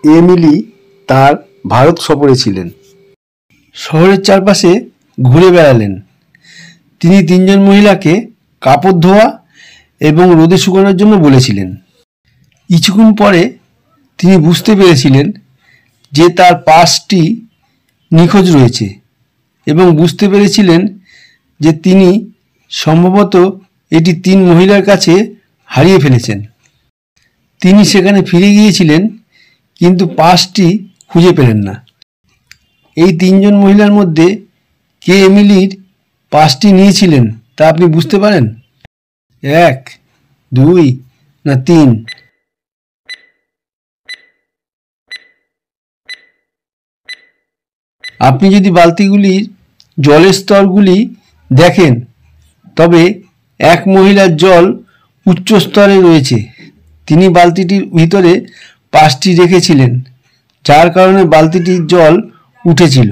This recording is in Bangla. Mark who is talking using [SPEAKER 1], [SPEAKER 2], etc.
[SPEAKER 1] এমিলি তার ভারত সফরে ছিলেন। শহরের চারপাশে ঘুরে বেড়ালেন। তিনি 3 জন মহিলাকে কাপড় ধোয়া এবং রোদে শুকানোর জন্য বলেছিলেন। কিছুক্ষণ পরে তিনি বুঝতে পেরেছিলেন যে তার পার্সটি নিখোঁজ রয়েছে এবং বুঝতে পেরেছিলেন যে তিনি সম্ভবত এটি 3 মহিলার কাছে হারিয়ে ফেলেছেন। তিনি সেখানে ফিরে গিয়েছিলেন কিন্তু পার্সটি খুঁজে পেলেন না। এই 3 জন মহিলার মধ্যে কে এমিলির পার্সটি নিয়েছিলেন তা আপনি বুঝতে পারেন? 1, 2 না 3? আপনি যদি বালতিগুলির জলের স্তরগুলি দেখেন তবে এক মহিলার জল উচ্চ স্তরে রয়েছে। তিনি বালতিটির ভিতরে পার্সটি রেখেছিলেন যার কারণে বালতিটির জল উঠেছিল।